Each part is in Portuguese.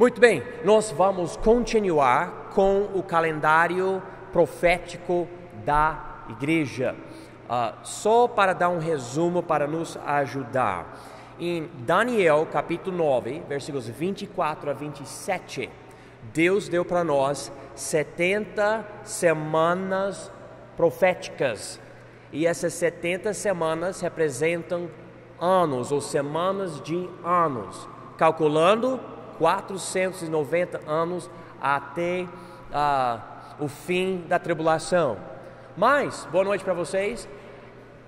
Muito bem, nós vamos continuar com o calendário profético da igreja. Só para dar um resumo para nos ajudar. Em Daniel capítulo 9, versículos 24 a 27, Deus deu para nós 70 semanas proféticas. E essas 70 semanas representam anos ou semanas de anos, calculando 490 anos até o fim da tribulação. Mas, boa noite para vocês,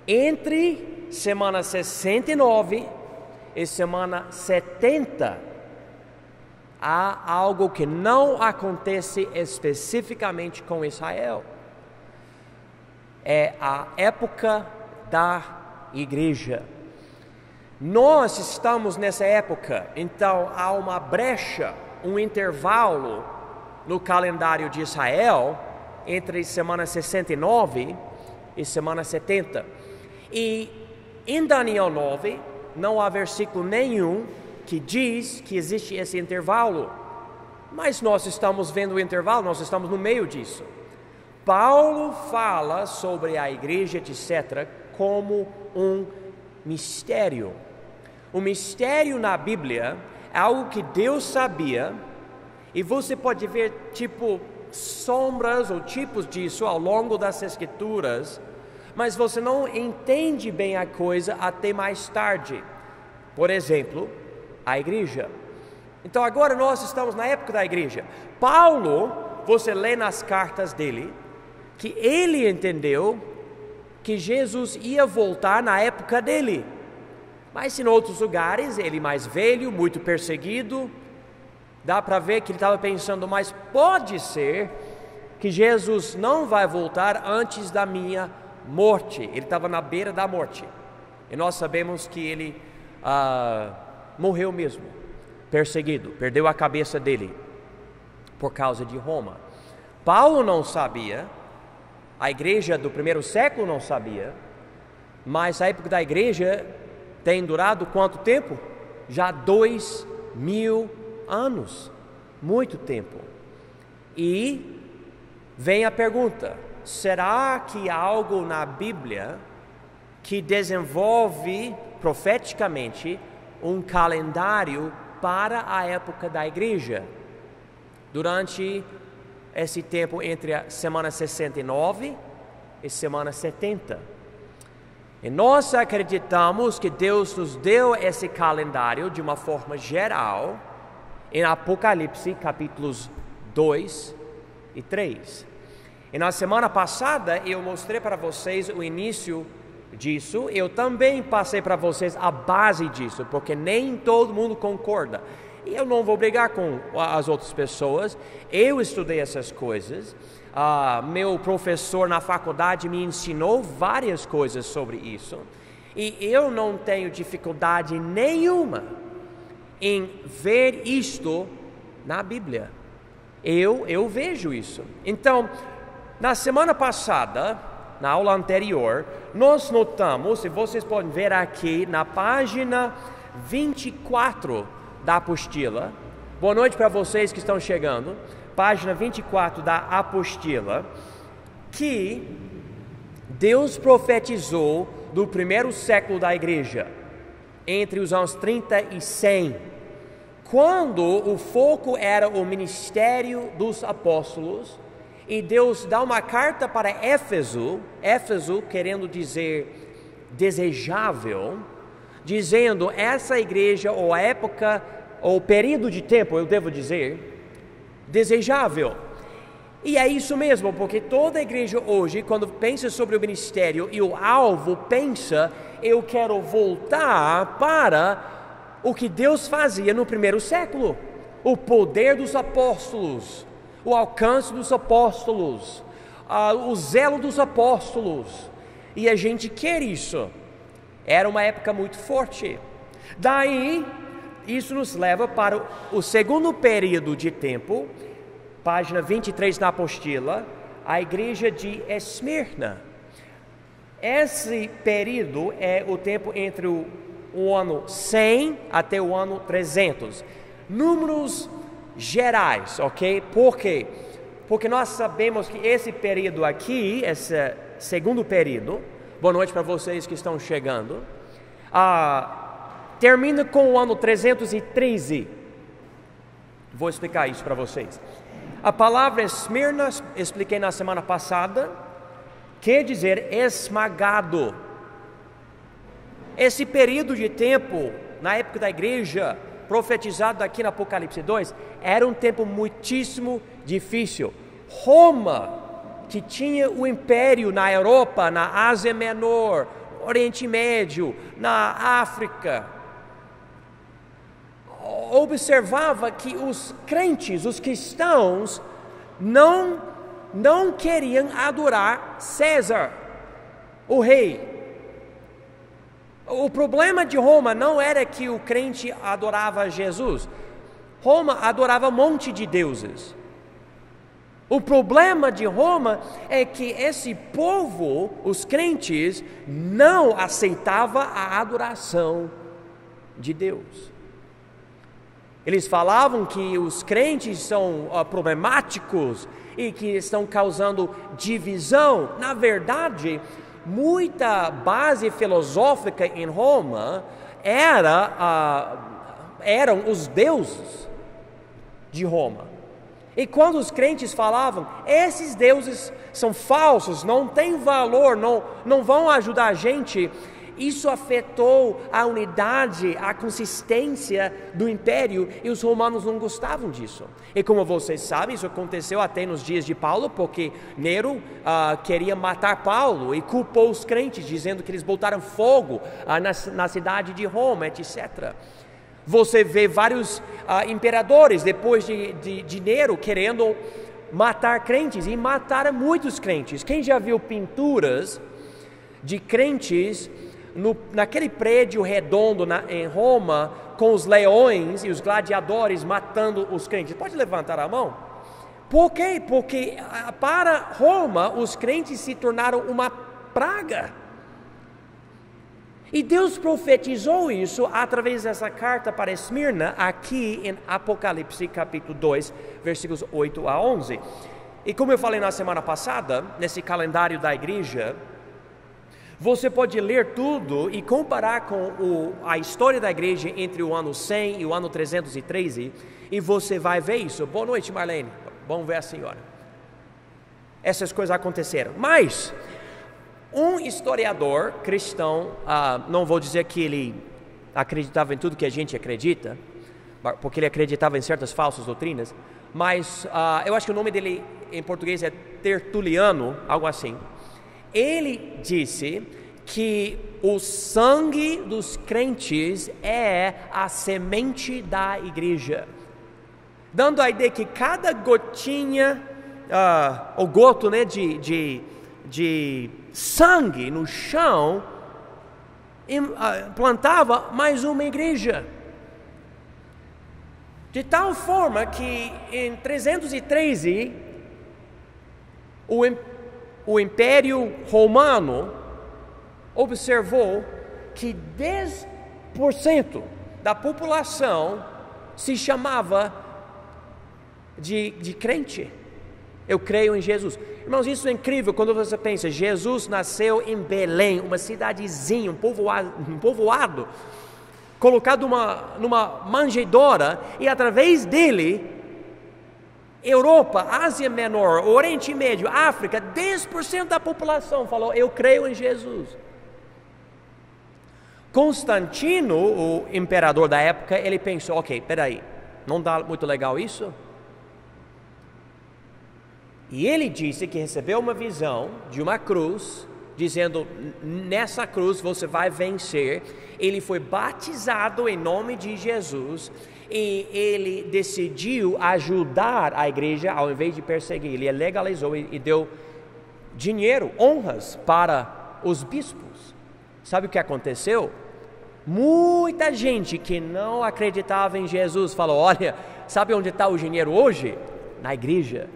entre semana 69 e semana 70, há algo que não acontece especificamente com Israel. É a época da igreja. Nós estamos nessa época, então há uma brecha, um intervalo no calendário de Israel entre semana 69 e semana 70. E em Daniel 9 não há versículo nenhum que diz que existe esse intervalo, mas nós estamos vendo o intervalo, nós estamos no meio disso. Paulo fala sobre a igreja, etc., como um mistério. O mistério na Bíblia é algo que Deus sabia, e você pode ver sombras ou tipos disso ao longo das Escrituras, mas você não entende bem a coisa até mais tarde. Por exemplo, a igreja. Então agora nós estamos na época da igreja. Paulo, você lê nas cartas dele, que ele entendeu que Jesus ia voltar na época dele. Mas em outros lugares, ele mais velho, muito perseguido, dá para ver que ele estava pensando, mas pode ser que Jesus não vai voltar antes da minha morte. Ele estava na beira da morte. E nós sabemos que ele morreu mesmo, perseguido, perdeu a cabeça dele por causa de Roma. Paulo não sabia, a igreja do primeiro século não sabia, mas a época da igreja tem durado quanto tempo? Já 2000 anos, muito tempo. E vem a pergunta: será que há algo na Bíblia que desenvolve profeticamente um calendário para a época da igreja? Durante esse tempo entre a semana 69 e semana 70. E nós acreditamos que Deus nos deu esse calendário de uma forma geral em Apocalipse capítulos 2 e 3. E na semana passada eu mostrei para vocês o início disso. Eu também passei para vocês a base disso, porque nem todo mundo concorda. E eu não vou brigar com as outras pessoas. Eu estudei essas coisas. Meu professor na faculdade me ensinou várias coisas sobre isso. E eu não tenho dificuldade nenhuma em ver isto na Bíblia. Eu vejo isso. Então, na semana passada, na aula anterior, nós notamos, e vocês podem ver aqui na página 24 da apostila. Boa noite para vocês que estão chegando. Página 24 da apostila, que Deus profetizou do primeiro século da igreja, entre os anos 30 e 100, quando o foco era o ministério dos apóstolos, e Deus dá uma carta para Éfeso querendo dizer desejável, dizendo essa igreja, ou a época, ou período de tempo, eu devo dizer, desejável. E é isso mesmo, porque toda a igreja hoje, quando pensa sobre o ministério e o alvo, pensa, eu quero voltar para o que Deus fazia no primeiro século, o poder dos apóstolos, o alcance dos apóstolos, o zelo dos apóstolos, e a gente quer isso. Era uma época muito forte. Daí, isso nos leva para o segundo período de tempo, página 23 na apostila, a igreja de Esmirna. Esse período é o tempo entre o ano 100 até o ano 300. Números gerais, ok? Por quê? Porque nós sabemos que esse período aqui, esse segundo período, boa noite para vocês que estão chegando, termina com o ano 313. Vou explicar isso para vocês. A palavra Esmirna, expliquei na semana passada, quer dizer esmagado. Esse período de tempo, na época da igreja, profetizado aqui no Apocalipse 2, era um tempo muitíssimo difícil. Roma, que tinha o império na Europa, na Ásia Menor, Oriente Médio, na África, observava que os crentes, os cristãos, não queriam adorar César, o rei. O problema de Roma não era que o crente adorava Jesus. Roma adorava um monte de deuses. O problema de Roma é que esse povo, os crentes, não aceitava a adoração de Deus. Eles falavam que os crentes são problemáticos e que estão causando divisão. Na verdade, muita base filosófica em Roma eram os deuses de Roma. E quando os crentes falavam, esses deuses são falsos, não têm valor, não vão ajudar a gente, isso afetou a unidade, a consistência do império, e os romanos não gostavam disso. E como vocês sabem, isso aconteceu até nos dias de Paulo, porque Nero queria matar Paulo e culpou os crentes, dizendo que eles botaram fogo na cidade de Roma, etc. Você vê vários imperadores depois de Nero querendo matar crentes, e mataram muitos crentes. Quem já viu pinturas de crentes naquele prédio redondo em Roma, com os leões e os gladiadores matando os crentes? Pode levantar a mão? Por quê? Porque para Roma os crentes se tornaram uma praga. E Deus profetizou isso através dessa carta para Esmirna, aqui em Apocalipse capítulo 2, versículos 8 a 11. E como eu falei na semana passada, nesse calendário da igreja, você pode ler tudo e comparar com a história da igreja entre o ano 100 e o ano 313, e você vai ver isso. Boa noite, Marlene. Bom ver a senhora. Essas coisas aconteceram. Mas um historiador cristão, não vou dizer que ele acreditava em tudo que a gente acredita, porque ele acreditava em certas falsas doutrinas, mas eu acho que o nome dele em português é Tertuliano, algo assim. Ele disse que o sangue dos crentes é a semente da igreja, dando a ideia que cada gotinha, o goto, né, de sangue no chão, plantava mais uma igreja. De tal forma que em 313, o Império Romano observou que 10% da população se chamava de crente. Eu creio em Jesus. Irmãos, isso é incrível quando você pensa, Jesus nasceu em Belém, uma cidadezinha, um povoado, colocado numa manjedoura, e através dele, Europa, Ásia Menor, Oriente Médio, África, 10% da população falou, eu creio em Jesus. Constantino, o imperador da época, ele pensou, ok, peraí, não dá muito legal isso? E ele disse que recebeu uma visão de uma cruz, dizendo, nessa cruz você vai vencer. Ele foi batizado em nome de Jesus, e ele decidiu ajudar a igreja ao invés de perseguir. Ele legalizou e deu dinheiro, honras para os bispos. Sabe o que aconteceu? Muita gente que não acreditava em Jesus falou, olha, sabe onde está o dinheiro hoje? Na igreja.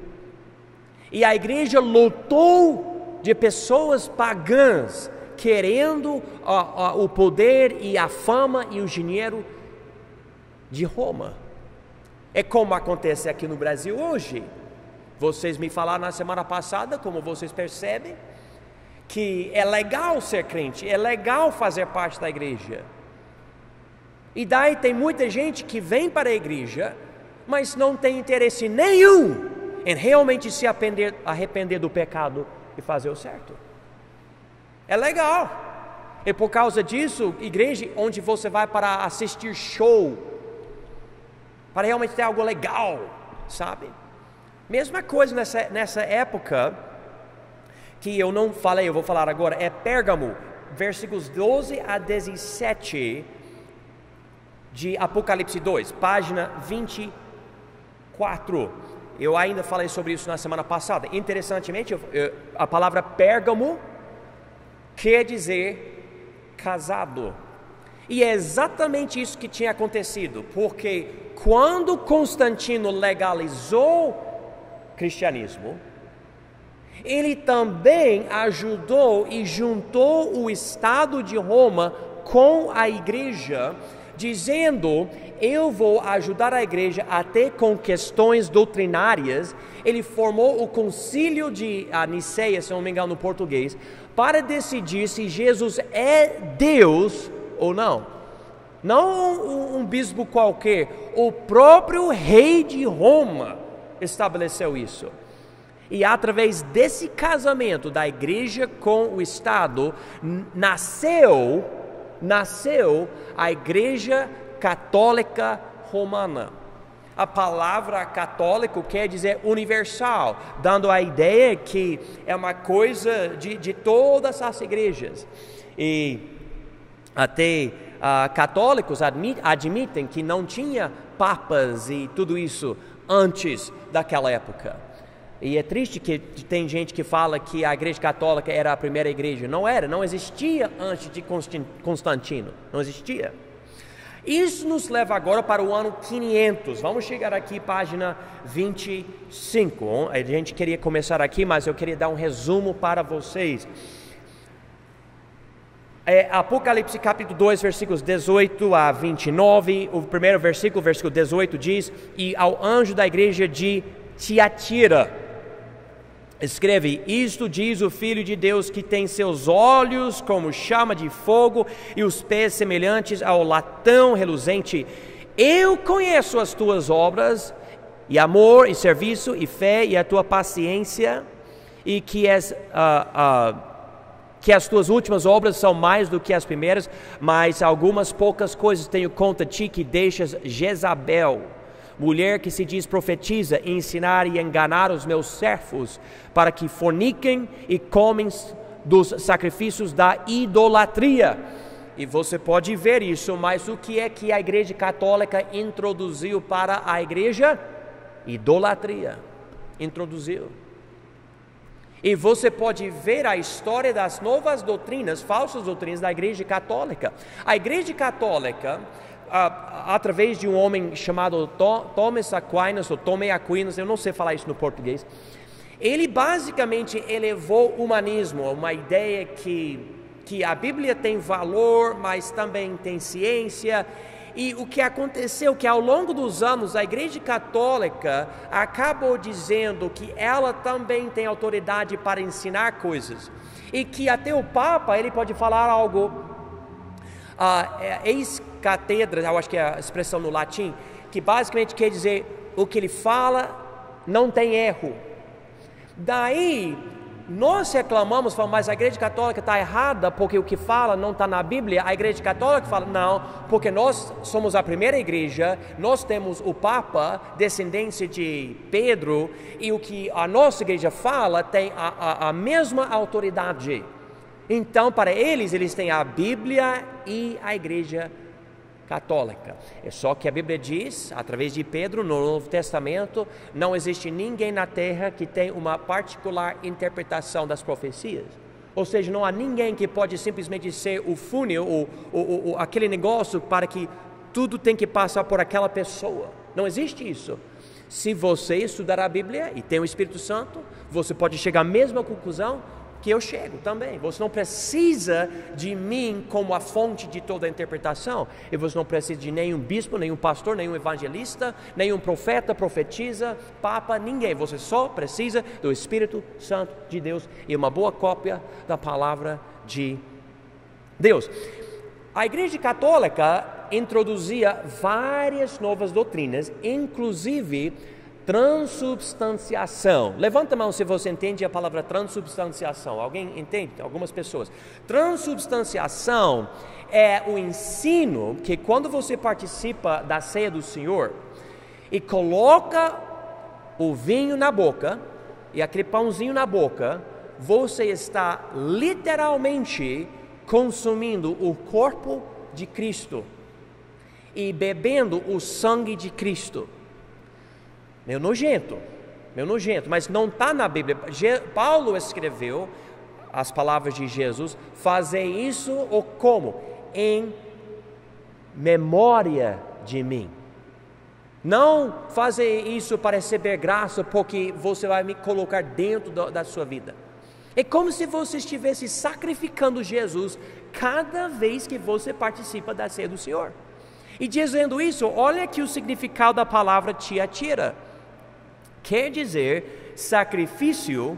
E a igreja lotou de pessoas pagãs, querendo o poder e a fama e o dinheiro de Roma. É como acontece aqui no Brasil hoje. Vocês me falaram na semana passada, como vocês percebem, que é legal ser crente, é legal fazer parte da igreja. E daí tem muita gente que vem para a igreja, mas não tem interesse nenhum em realmente se arrepender do pecado e fazer o certo. É legal. E por causa disso, igreja onde você vai para assistir show, para realmente ter algo legal, sabe? Mesma coisa nessa época, que eu não falei, eu vou falar agora, é Pérgamo, versículos 12 a 17 de Apocalipse 2, página 24. Eu ainda falei sobre isso na semana passada. Interessantemente, a palavra Pérgamo quer dizer casado. E é exatamente isso que tinha acontecido, porque quando Constantino legalizou o cristianismo, ele também ajudou e juntou o Estado de Roma com a igreja, dizendo: eu vou ajudar a igreja até com questões doutrinárias. Ele formou o concílio de Niceia, se não me engano no português, para decidir se Jesus é Deus ou não. Não um bispo qualquer, o próprio rei de Roma estabeleceu isso. E através desse casamento da igreja com o Estado, nasceu a Igreja Católica Romana. A palavra católico quer dizer universal, dando a ideia que é uma coisa de todas as igrejas. E até católicos admitem que não tinha papas e tudo isso antes daquela época. E é triste que tem gente que fala que a igreja católica era a primeira igreja. Não era, não existia antes de Constantino, não existia. Isso nos leva agora para o ano 500. Vamos chegar aqui, página 25. A gente queria começar aqui, mas eu queria dar um resumo para vocês. Apocalipse capítulo 2, versículos 18 a 29. O primeiro versículo, versículo 18 diz: e ao anjo da igreja de Tiatira escreve: isto diz o Filho de Deus, que tem seus olhos como chama de fogo e os pés semelhantes ao latão reluzente. Eu conheço as tuas obras, e amor, e serviço, e fé, e a tua paciência, e que as tuas últimas obras são mais do que as primeiras, mas algumas poucas coisas tenho contra ti, que deixas Jezabel, mulher que se diz profetiza, ensinar e enganar os meus servos, para que forniquem e comem dos sacrifícios da idolatria. E você pode ver isso, mas o que é que a igreja católica introduziu para a igreja? Idolatria. Introduziu. E você pode ver a história das novas doutrinas, falsas doutrinas da igreja católica. A igreja católica, através de um homem chamado Thomas Aquinas, ou Tomé Aquinas, eu não sei falar isso no português, ele basicamente elevou o humanismo, uma ideia que a Bíblia tem valor, mas também tem ciência. E o que aconteceu que ao longo dos anos a igreja católica acabou dizendo que ela também tem autoridade para ensinar coisas, e que até o Papa ele pode falar algo ex-catedra, eu acho que é a expressão no latim, que basicamente quer dizer o que ele fala não tem erro. Daí nós reclamamos, falamos, mas a igreja católica está errada porque o que fala não está na Bíblia. A igreja católica fala, não, porque nós somos a primeira igreja, nós temos o Papa, descendência de Pedro, e o que a nossa igreja fala tem a mesma autoridade. Então, para eles têm a Bíblia e a igreja católica. É só que a Bíblia diz, através de Pedro, no Novo Testamento, não existe ninguém na terra que tem uma particular interpretação das profecias. Ou seja, não há ninguém que pode simplesmente ser o funil, aquele negócio para que tudo tem que passar por aquela pessoa. Não existe isso. Se você estudar a Bíblia e tem o Espírito Santo, você pode chegar à mesma conclusão porque eu chego também. Você não precisa de mim como a fonte de toda a interpretação. E você não precisa de nenhum bispo, nenhum pastor, nenhum evangelista, nenhum profeta, profetisa, papa, ninguém. Você só precisa do Espírito Santo de Deus e uma boa cópia da palavra de Deus. A Igreja Católica introduzia várias novas doutrinas, inclusive transubstanciação. Levanta a mão se você entende a palavra transubstanciação. Alguém entende? Algumas pessoas. Transubstanciação é o ensino que quando você participa da ceia do Senhor e coloca o vinho na boca e aquele pãozinho na boca, você está literalmente consumindo o corpo de Cristo e bebendo o sangue de Cristo. Meio nojento, mas não está na Bíblia. Paulo escreveu as palavras de Jesus: fazer isso ou como? Em memória de mim. Não fazer isso para receber graça porque você vai me colocar dentro da sua vida. É como se você estivesse sacrificando Jesus cada vez que você participa da ceia do Senhor. E dizendo isso, olha aqui o significado da palavra tiatira. Quer dizer sacrifício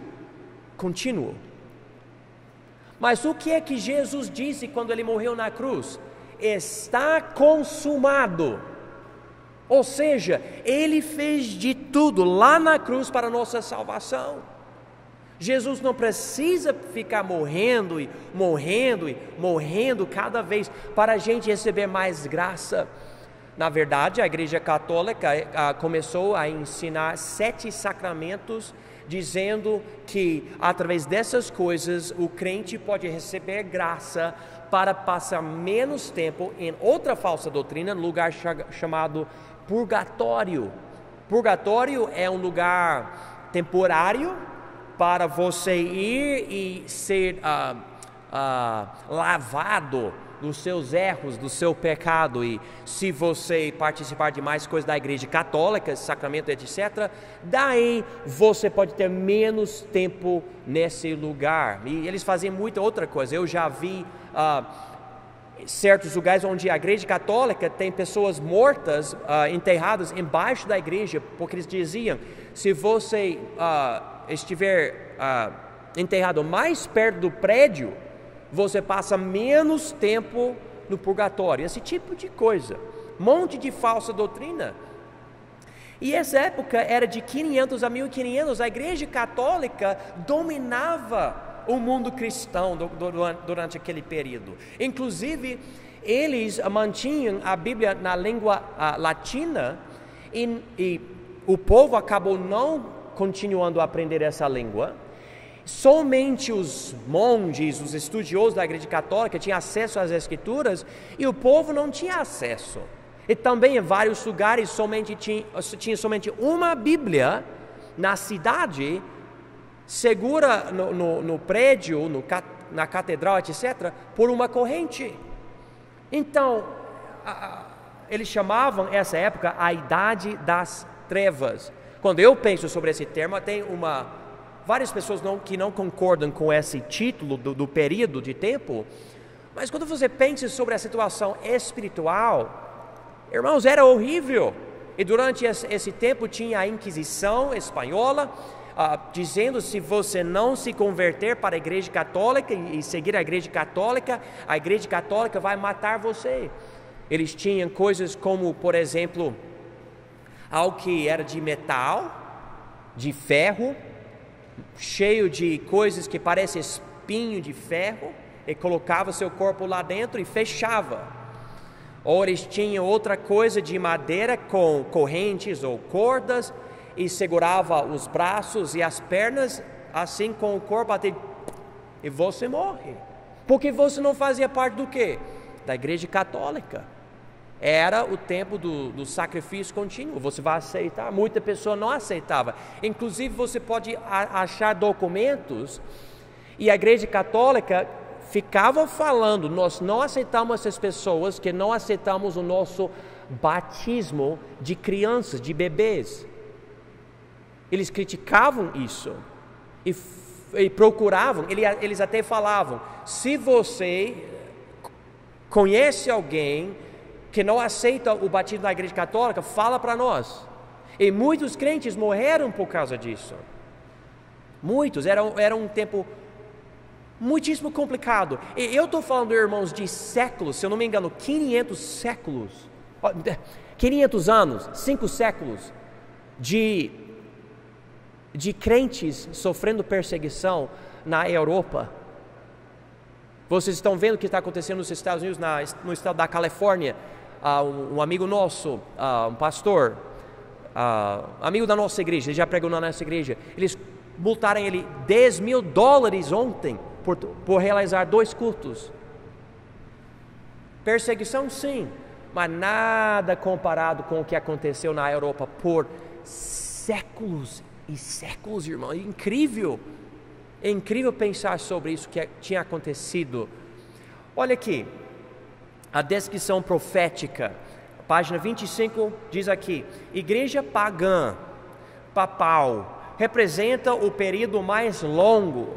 contínuo. Mas o que é que Jesus disse quando ele morreu na cruz? Está consumado. Ou seja, ele fez de tudo lá na cruz para a nossa salvação. Jesus não precisa ficar morrendo cada vez para a gente receber mais graça. Na verdade, a Igreja Católica começou a ensinar 7 sacramentos, dizendo que através dessas coisas o crente pode receber graça para passar menos tempo em outra falsa doutrina, no lugar chamado purgatório. Purgatório é um lugar temporário para você ir e ser lavado dos seus erros, do seu pecado. E se você participar de mais coisas da Igreja Católica, sacramento, etc., daí você pode ter menos tempo nesse lugar. E eles fazem muita outra coisa. Eu já vi certos lugares onde a Igreja Católica tem pessoas mortas, enterradas embaixo da igreja, porque eles diziam: se você estiver enterrado mais perto do prédio, você passa menos tempo no purgatório. Esse tipo de coisa, monte de falsa doutrina. E essa época era de 500 a 1500. A Igreja Católica dominava o mundo cristão durante aquele período. Inclusive, eles mantinham a Bíblia na língua latina e o povo acabou não continuando a aprender essa língua. Somente os monges, os estudiosos da Igreja Católica tinham acesso às Escrituras e o povo não tinha acesso. E também em vários lugares tinha somente uma Bíblia na cidade, segura no prédio, na catedral, etc., por uma corrente. Então, eles chamavam essa época a Idade das Trevas. Quando eu penso sobre esse termo, tem várias pessoas que não concordam com esse título do período de tempo, mas quando você pensa sobre a situação espiritual, irmãos, era horrível. E durante esse tempo tinha a Inquisição espanhola, dizendo: se você não se converter para a Igreja Católica e seguir a Igreja Católica vai matar você. Eles tinham coisas como, por exemplo, algo que era de metal, de ferro, cheio de coisas que parecem espinho de ferro, e colocava seu corpo lá dentro e fechava. Ou eles tinham outra coisa de madeira com correntes ou cordas e segurava os braços e as pernas assim com o corpo até, e você morre. Porque você não fazia parte do quê? Da Igreja Católica. Era o tempo do sacrifício contínuo. Você vai aceitar? Muita pessoa não aceitava. Inclusive você pode achar documentos, e a Igreja Católica ficava falando: nós não aceitamos essas pessoas, que não aceitamos o nosso batismo de crianças, de bebês. Eles criticavam isso e e procuravam, eles até falavam, se você conhece alguém que não aceita o batismo da Igreja Católica, fala para nós. E muitos crentes morreram por causa disso. Muitos, era um tempo muitíssimo complicado. E eu estou falando, irmãos, de séculos, se eu não me engano, 500 séculos, 500 anos, 5 séculos de crentes sofrendo perseguição na Europa. Vocês estão vendo o que está acontecendo nos Estados Unidos, no estado da Califórnia. Um amigo nosso, um pastor, amigo da nossa igreja, ele já pregou na nossa igreja, eles multaram ele $10.000 ontem por realizar 2 cultos. Perseguição, sim, mas nada comparado com o que aconteceu na Europa por séculos e séculos, irmão. É incrível pensar sobre isso que tinha acontecido. Olha aqui, a descrição profética, página 25, diz aqui: igreja pagã, papal, representa o período mais longo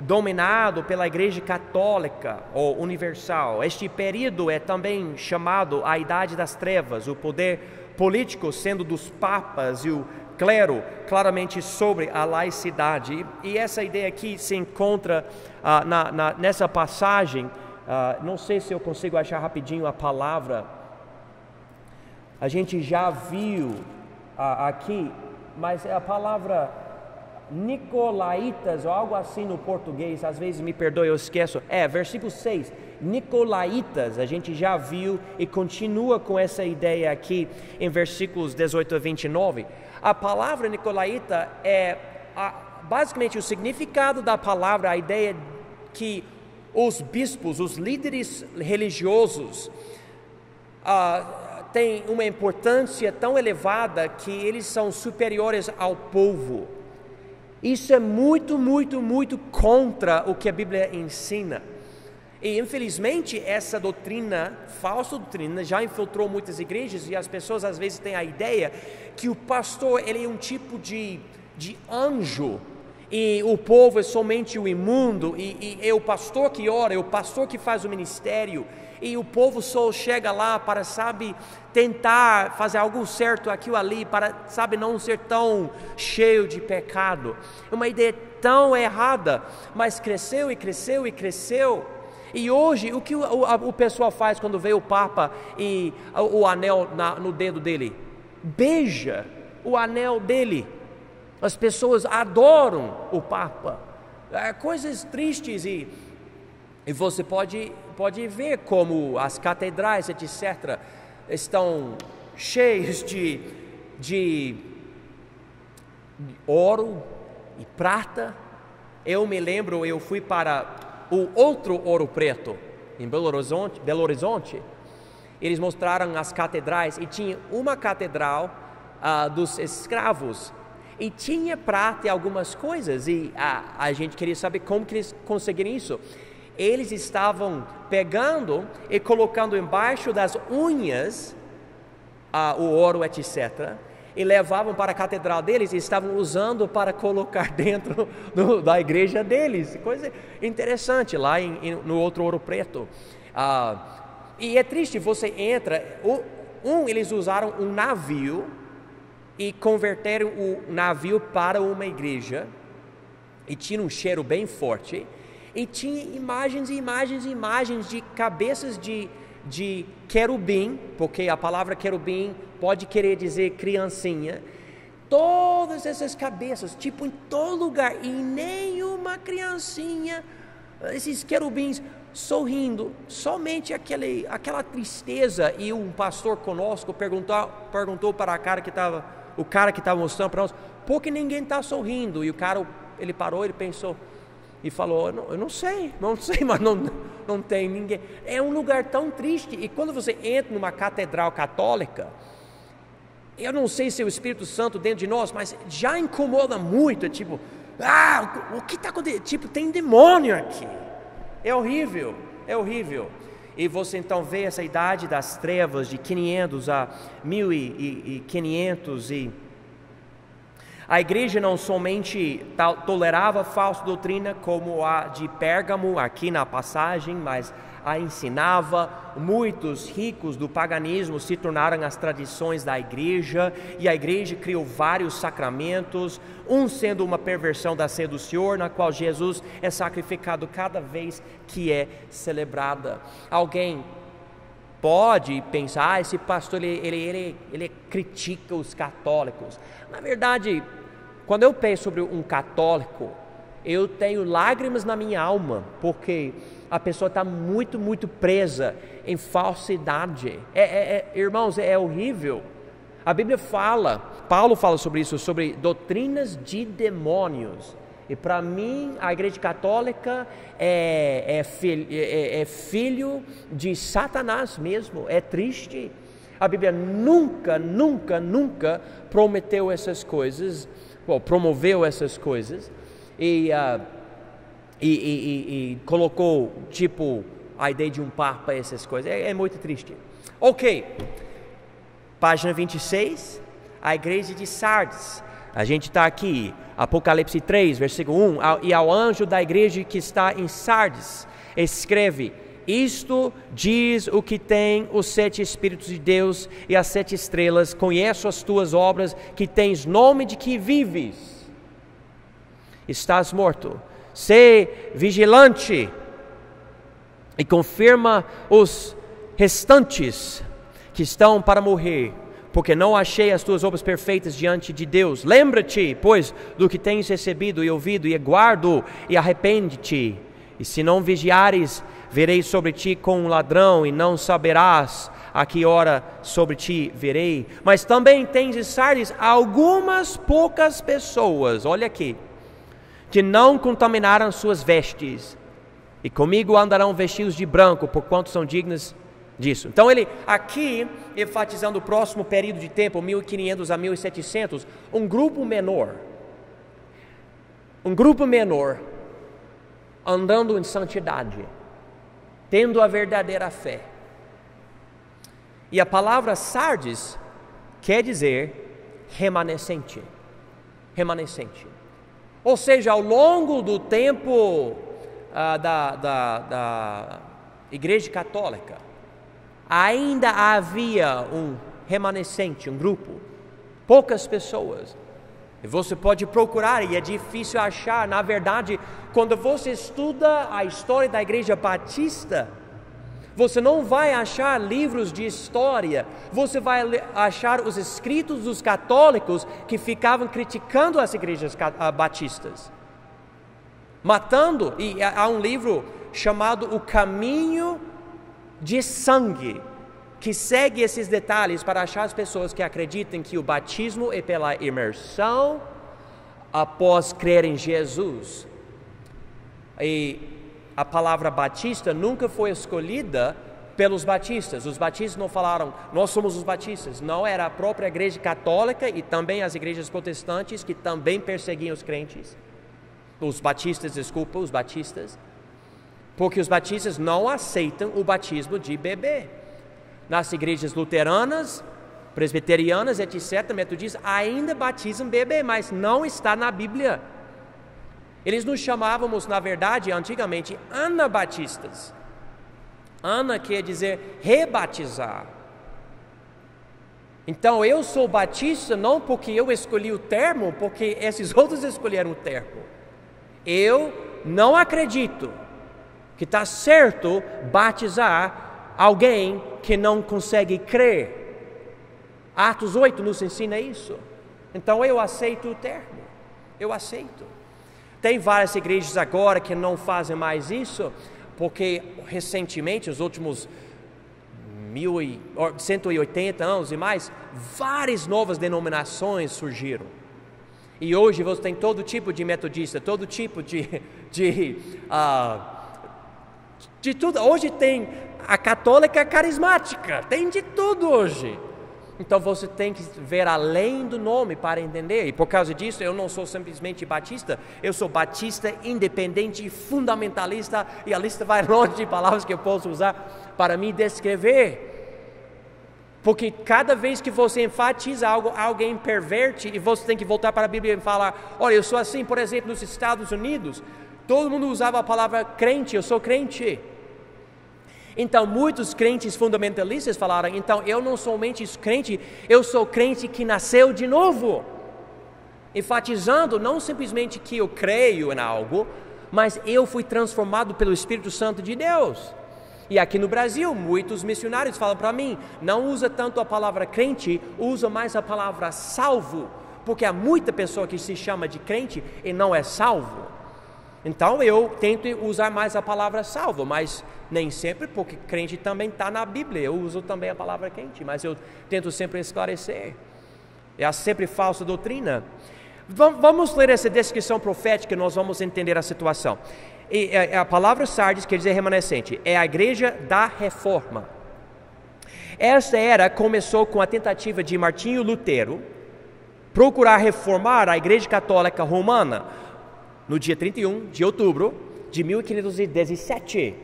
dominado pela Igreja Católica ou Universal. Este período é também chamado a Idade das Trevas, o poder político sendo dos papas e o clero claramente sobre a laicidade. E essa ideia aqui se encontra nessa passagem. Não sei se eu consigo achar rapidinho a palavra. A gente já viu aqui, mas é a palavra Nicolaitas ou algo assim no português, às vezes me perdoe, eu esqueço. Versículo 6, Nicolaitas, a gente já viu e continua com essa ideia aqui em versículos 18 a 29. A palavra Nicolaita é basicamente o significado da palavra, a ideia que os bispos, os líderes religiosos têm uma importância tão elevada que eles são superiores ao povo. Isso é muito, muito, muito contra o que a Bíblia ensina. E infelizmente essa doutrina, falsa doutrina, já infiltrou muitas igrejas, e as pessoas às vezes têm a ideia que o pastor ele é um tipo de anjo, e o povo é somente o imundo, e é o pastor que ora, é o pastor que faz o ministério, e o povo só chega lá para, tentar fazer algo certo aqui ou ali, para, não ser tão cheio de pecado. É uma ideia tão errada, mas cresceu e cresceu e cresceu. E hoje, o que o pessoal faz quando vê o Papa e o anel no dedo dele? Beija o anel dele. As pessoas adoram o Papa. Coisas tristes, e você pode ver como as catedrais, etc., estão cheias de ouro e prata. Eu me lembro, eu fui para o outro Ouro Preto, em Belo Horizonte. Eles mostraram as catedrais, e tinha uma catedral dos escravos, e tinha prata e algumas coisas, e a gente queria saber como que eles conseguiram isso. Eles estavam pegando e colocando embaixo das unhas o ouro, etc., e levavam para a catedral deles e estavam usando para colocar dentro da igreja deles. Coisa interessante lá no outro Ouro Preto. E é triste, você entra, eles usaram um navio e converteram o navio para uma igreja, e tinha um cheiro bem forte, e tinha imagens e imagens e imagens de cabeças de querubim, porque a palavra querubim pode querer dizer criancinha. Todas essas cabeças, em todo lugar, e nenhuma criancinha, esses querubins sorrindo, somente aquela tristeza. E um pastor conosco perguntou para o cara que estava mostrando para nós, por que ninguém está sorrindo? E o cara, ele parou, ele pensou e falou, eu não sei, mas não tem ninguém. É um lugar tão triste. E quando você entra numa catedral católica, eu não sei se é o Espírito Santo dentro de nós, mas já incomoda muito. O que está acontecendo? Tem demônio aqui. É horrível. E você então vê essa idade das trevas de 500 a 1500, e A igreja não somente tolerava falsa doutrina como a de Pérgamo, aqui na passagem, mas a ensinava. Muitos ricos do paganismo se tornaram as tradições da igreja, e a igreja criou vários sacramentos, um sendo uma perversão da ceia do Senhor, na qual Jesus é sacrificado cada vez que é celebrada. Alguém pode pensar, esse pastor ele critica os católicos. Na verdade, quando eu penso sobre um católico, eu tenho lágrimas na minha alma, porque a pessoa está muito presa em falsidade. Irmãos, é horrível. A Bíblia fala, Paulo fala sobre isso, sobre doutrinas de demônios. E para mim, a Igreja Católica é filho de Satanás mesmo. É triste. A Bíblia nunca prometeu essas coisas, promoveu essas coisas, e colocou tipo a ideia de um papa, essas coisas. É muito triste. Ok, página 26, a igreja de Sardes. A gente está aqui, Apocalipse 3, versículo 1. E ao anjo da igreja que está em Sardes, escreve: isto diz o que tem os 7 Espíritos de Deus e as 7 estrelas. Conheço as tuas obras, que tens nome de que vives. Estás morto. Sê vigilante e confirma os restantes que estão para morrer, porque não achei as tuas obras perfeitas diante de Deus. Lembra-te, pois, do que tens recebido e ouvido, e aguardo, e arrepende-te. E se não vigiares, verei sobre ti como um ladrão, e não saberás a que hora sobre ti verei. Mas também tens em Sardes algumas poucas pessoas, olha aqui, que não contaminaram suas vestes, e comigo andarão vestidos de branco, porquanto são dignas disso. Então ele aqui, enfatizando o próximo período de tempo, 1500 a 1700, um grupo menor, andando em santidade, tendo a verdadeira fé. E a palavra Sardes quer dizer remanescente. Ou seja, ao longo do tempo da Igreja Católica, ainda havia um remanescente, um grupo, poucas pessoas. E você pode procurar, e é difícil achar. Na verdade, quando você estuda a história da Igreja Batista, você não vai achar livros de história, você vai achar os escritos dos católicos que ficavam criticando as igrejas batistas, matando. E há um livro chamado O Caminho de Sangue, que segue esses detalhes para achar as pessoas que acreditam que o batismo é pela imersão após crer em Jesus. E a palavra batista nunca foi escolhida pelos batistas. Os batistas não falaram, nós somos os batistas. Não, era a própria igreja católica e também as igrejas protestantes que também perseguiam os crentes. Os batistas, porque os batistas não aceitam o batismo de bebê. Nas igrejas luteranas, presbiterianas, etc., metodistas, ainda batizam bebê, mas não está na Bíblia. Eles nos chamávamos, na verdade, antigamente, anabatistas. Ana quer dizer rebatizar. Então eu sou batista não porque eu escolhi o termo, porque esses outros escolheram o termo. Eu não acredito que está certo batizar alguém que não consegue crer. Atos 8 nos ensina isso. Então eu aceito o termo. Eu aceito. Tem várias igrejas agora que não fazem mais isso, porque recentemente, os últimos 180 anos e mais, várias novas denominações surgiram. E hoje você tem todo tipo de metodista, todo tipo de tudo. Hoje tem a católica carismática, tem de tudo hoje. Então você tem que ver além do nome para entender. E por causa disso eu não sou simplesmente batista, eu sou batista independente e fundamentalista. E a lista vai longe de palavras que eu posso usar para me descrever. Porque cada vez que você enfatiza algo, alguém perverte e você tem que voltar para a Bíblia e falar, olha, eu sou assim, por exemplo, nos Estados Unidos, todo mundo usava a palavra crente, eu sou crente. Então muitos crentes fundamentalistas falaram, então eu não somente crente, eu sou crente que nasceu de novo. Enfatizando não simplesmente que eu creio em algo, mas eu fui transformado pelo Espírito Santo de Deus. E aqui no Brasil, muitos missionários falam para mim, não usa tanto a palavra crente, usa mais a palavra salvo, porque há muita pessoa que se chama de crente e não é salvo. Então eu tento usar mais a palavra salvo, mas nem sempre, porque crente também está na Bíblia, eu uso também a palavra crente, mas eu tento sempre esclarecer. É sempre falsa doutrina. Vamos ler essa descrição profética e nós vamos entender a situação. E a palavra Sardes quer dizer remanescente, é a igreja da reforma. Esta era começou com a tentativa de Martinho Lutero procurar reformar a igreja católica romana no dia 31 de outubro de 1517.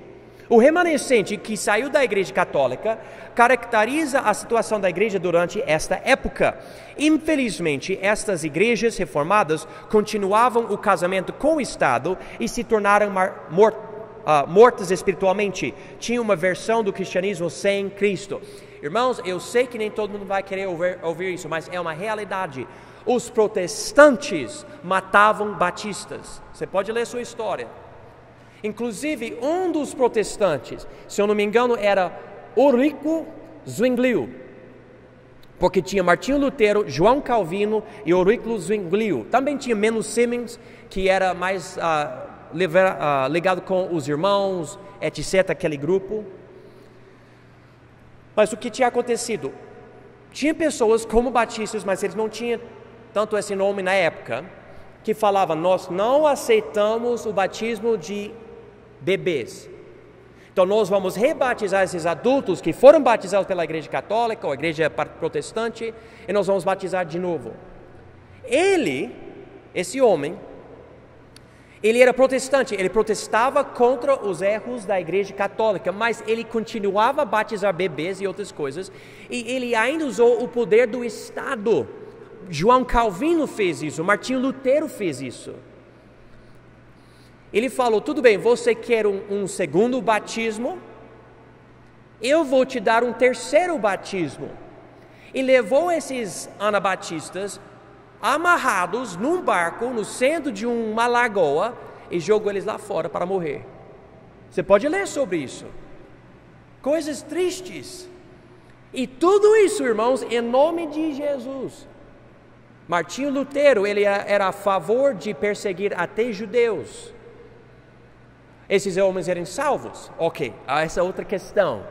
O remanescente que saiu da igreja católica caracteriza a situação da igreja durante esta época. Infelizmente, estas igrejas reformadas continuavam o casamento com o Estado e se tornaram mortas espiritualmente. Tinha uma versão do cristianismo sem Cristo. Irmãos, eu sei que nem todo mundo vai querer ouvir isso, mas é uma realidade. Os protestantes matavam batistas. Você pode ler sua história. Inclusive, um dos protestantes, se eu não me engano, era Ulrico Zwinglio, porque tinha Martinho Lutero, João Calvino e Ulrico Zwinglio. Também tinha Menno Simons, que era mais ligado com os irmãos, etc., aquele grupo. Mas o que tinha acontecido? Tinha pessoas como batistas, mas eles não tinham tanto esse nome na época, que falavam, nós não aceitamos o batismo de bebês. Então nós vamos rebatizar esses adultos que foram batizados pela igreja católica ou a igreja protestante, e nós vamos batizar de novo. Esse homem, ele era protestante, ele protestava contra os erros da igreja católica, mas ele continuava a batizar bebês e outras coisas, e ele ainda usou o poder do Estado. João Calvino fez isso, Martinho Lutero fez isso. Ele falou, tudo bem, você quer um segundo batismo? Eu vou te dar um terceiro batismo. E levou esses anabatistas amarrados num barco no centro de uma lagoa e jogou eles lá fora para morrer. Você pode ler sobre isso. Coisas tristes. E tudo isso, irmãos, em nome de Jesus. Martinho Lutero, ele era a favor de perseguir até judeus. Esses homens eram salvos? Ok, essa é outra questão.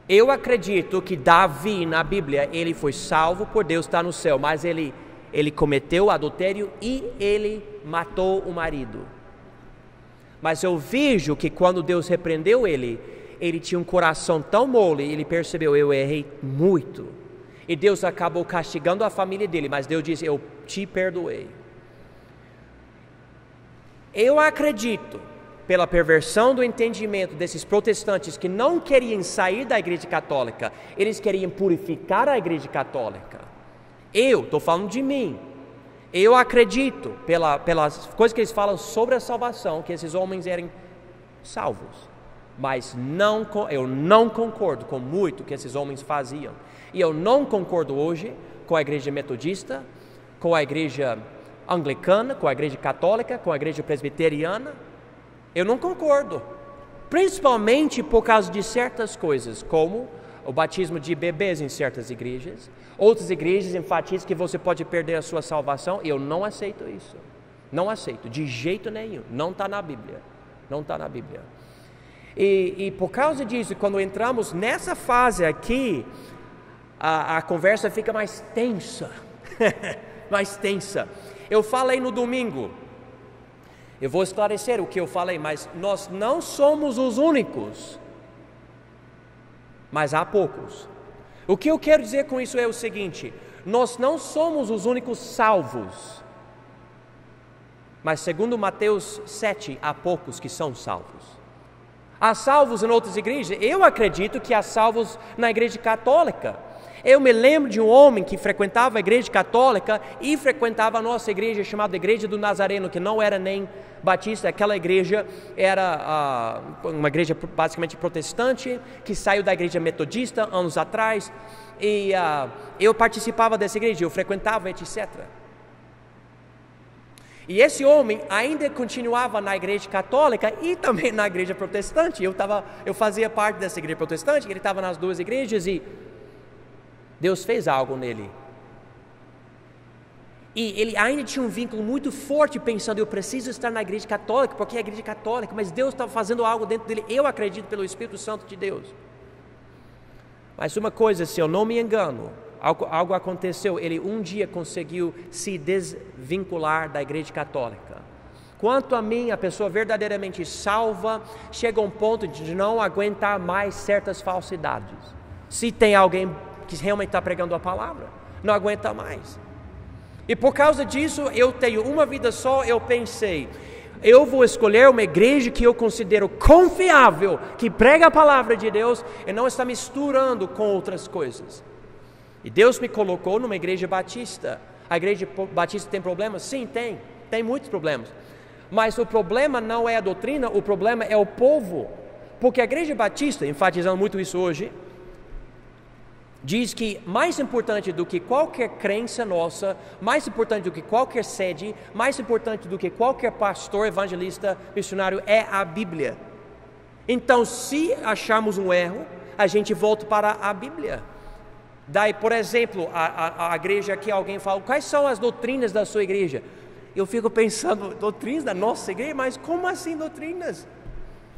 Eu acredito que Davi na Bíblia, ele foi salvo por Deus, está no céu, mas ele cometeu adultério e ele matou o marido. Mas eu vejo que quando Deus repreendeu ele tinha um coração tão mole, ele percebeu, eu errei muito. E Deus acabou castigando a família dele, mas Deus disse, eu te perdoei. Eu acredito, pela perversão do entendimento desses protestantes que não queriam sair da igreja católica, eles queriam purificar a igreja católica. Eu estou falando de mim. Eu acredito, pelas coisas que eles falam sobre a salvação, que esses homens eram salvos. Mas eu não concordo com muito que esses homens faziam. E eu não concordo hoje com a igreja metodista, com a igreja anglicana, com a igreja católica, com a igreja presbiteriana. Eu não concordo, principalmente por causa de certas coisas, como o batismo de bebês em certas igrejas. Outras igrejas enfatizam que você pode perder a sua salvação. Eu não aceito isso, não aceito, de jeito nenhum, não está na Bíblia, não está na Bíblia. E por causa disso, quando entramos nessa fase aqui, a conversa fica mais tensa, mais tensa. Eu falei no domingo, eu vou esclarecer o que eu falei, mas nós não somos os únicos, mas há poucos. O que eu quero dizer com isso é o seguinte, nós não somos os únicos salvos, mas segundo Mateus 7, há poucos que são salvos. Há salvos em outras igrejas? Eu acredito que há salvos na igreja católica. Eu me lembro de um homem que frequentava a igreja católica e frequentava a nossa igreja chamada Igreja do Nazareno, que não era nem batista. Aquela igreja era uma igreja basicamente protestante, que saiu da igreja metodista anos atrás. E eu participava dessa igreja, eu frequentava, etc. E esse homem ainda continuava na igreja católica e também na igreja protestante. Eu fazia parte dessa igreja protestante, ele estava nas duas igrejas e Deus fez algo nele. E ele ainda tinha um vínculo muito forte, pensando, eu preciso estar na igreja católica, porque é a igreja católica, mas Deus estava fazendo algo dentro dele, eu acredito pelo Espírito Santo de Deus. Mas uma coisa, se eu não me engano, algo aconteceu, ele um dia conseguiu se desvincular da igreja católica. Quanto a mim, a pessoa verdadeiramente salva chega a um ponto de não aguentar mais certas falsidades. Se tem alguém que realmente está pregando a palavra, não aguenta mais. E por causa disso, eu tenho uma vida só, eu pensei, eu vou escolher uma igreja que eu considero confiável, que prega a palavra de Deus e não está misturando com outras coisas. E Deus me colocou numa igreja batista. A igreja batista tem problemas? Sim, tem muitos problemas. Mas o problema não é a doutrina, o problema é o povo. Porque a igreja batista, enfatizando muito isso hoje, diz que mais importante do que qualquer crença nossa, mais importante do que qualquer sede, mais importante do que qualquer pastor, evangelista, missionário, é a Bíblia. Então, se acharmos um erro, a gente volta para a Bíblia. Daí, por exemplo, a igreja aqui, alguém fala, quais são as doutrinas da sua igreja? Eu fico pensando, doutrinas da nossa igreja? Mas como assim doutrinas?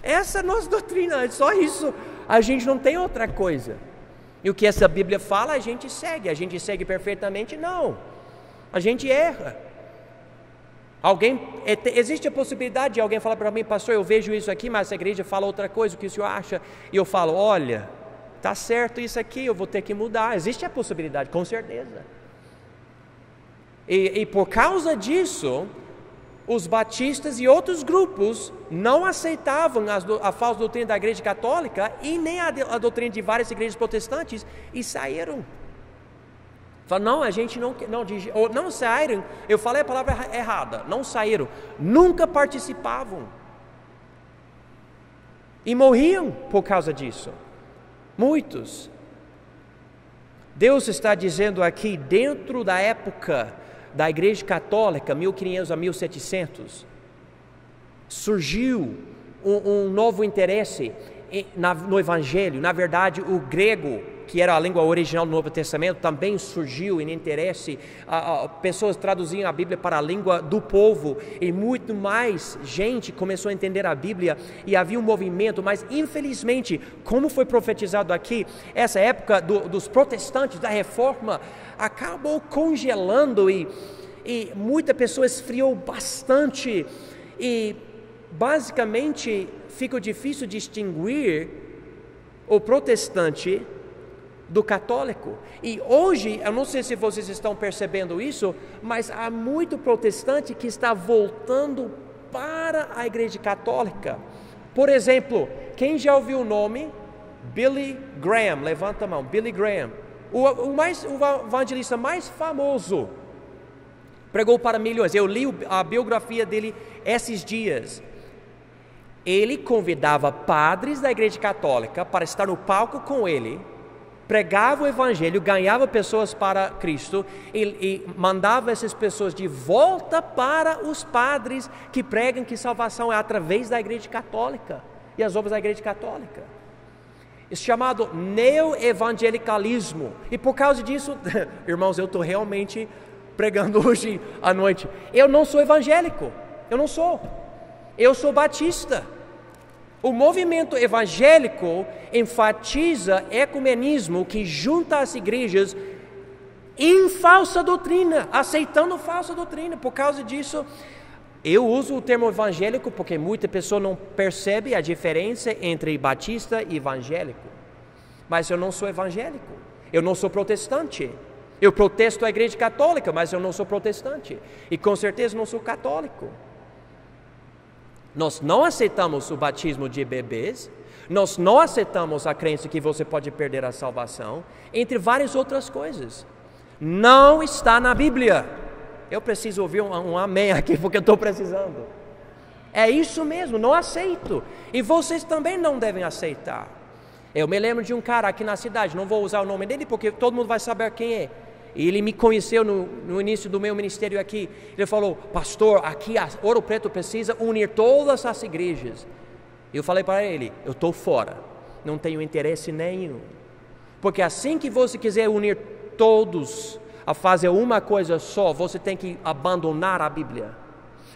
Essa é a nossa doutrina, é só isso. A gente não tem outra coisa. E o que essa Bíblia fala, a gente segue perfeitamente? Não, a gente erra. Existe a possibilidade de alguém falar para mim, pastor, eu vejo isso aqui, mas essa igreja fala outra coisa, o que o senhor acha? E eu falo, olha, está certo isso aqui, eu vou ter que mudar. Existe a possibilidade, com certeza. E por causa disso, os batistas e outros grupos não aceitavam a falsa doutrina da igreja católica e nem a doutrina de várias igrejas protestantes e saíram. Falaram, não, a gente não saíram, eu falei a palavra errada, não saíram, nunca participavam. E morriam por causa disso. Muitos. Deus está dizendo aqui, dentro da época da igreja católica, 1500 a 1700, surgiu um novo interesse no evangelho. Na verdade, o grego, que era a língua original do Novo Testamento, também surgiu em interesse. Pessoas traduziam a Bíblia para a língua do povo e muito mais gente começou a entender a Bíblia e havia um movimento, mas infelizmente, como foi profetizado aqui, essa época dos protestantes, da reforma, acabou congelando e muita pessoa esfriou bastante e basicamente fica difícil distinguir o protestante do católico. E hoje, eu não sei se vocês estão percebendo isso, mas há muito protestante que está voltando para a igreja católica. Por exemplo, quem já ouviu o nome Billy Graham? Levanta a mão. Billy Graham, o evangelista mais famoso, pregou para milhões. Eu li a biografia dele esses dias. Ele convidava padres da igreja católica para estar no palco com ele, pregava o evangelho, ganhava pessoas para Cristo e mandava essas pessoas de volta para os padres que pregam que salvação é através da igreja católica e as obras da igreja católica. Isso é chamado neo-evangelicalismo. E por causa disso, irmãos, eu estou realmente pregando hoje à noite. Eu não sou evangélico, eu sou batista. O movimento evangélico enfatiza ecumenismo, que junta as igrejas em falsa doutrina, aceitando falsa doutrina. Por causa disso, eu uso o termo evangélico porque muita pessoa não percebe a diferença entre batista e evangélico. Mas eu não sou evangélico, eu não sou protestante. Eu protesto a igreja católica, mas eu não sou protestante. E com certeza não sou católico. Nós não aceitamos o batismo de bebês, nós não aceitamos a crença que você pode perder a salvação, entre várias outras coisas. Não está na Bíblia. Eu preciso ouvir um amém aqui, porque eu estou precisando. É isso mesmo, não aceito. E vocês também não devem aceitar. Eu me lembro de um cara aqui na cidade, não vou usar o nome dele porque todo mundo vai saber quem é. E ele me conheceu no início do meu ministério aqui. Ele falou: pastor, aqui a Ouro Preto precisa unir todas as igrejas. Eu falei para ele: eu estou fora, não tenho interesse nenhum. Porque assim que você quiser unir todos a fazer uma coisa só, você tem que abandonar a Bíblia.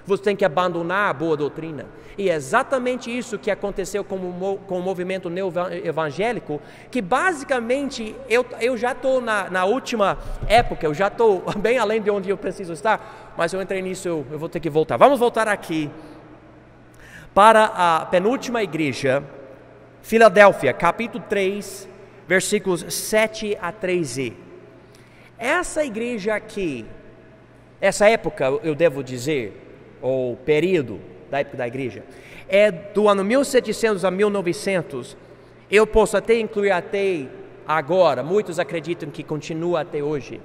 Você tem que abandonar a boa doutrina. E é exatamente isso que aconteceu com o movimento neo-evangélico, que basicamente eu já estou na última época, eu já estou bem além de onde eu preciso estar, mas eu entrei nisso, eu vou ter que voltar. Vamos voltar aqui para a penúltima igreja, Filadélfia, capítulo 3, versículos 7 a 13. Essa igreja aqui, essa época, eu devo dizer, ou período da época da igreja, é do ano 1700 a 1900. Eu posso até incluir até agora, muitos acreditam que continua até hoje.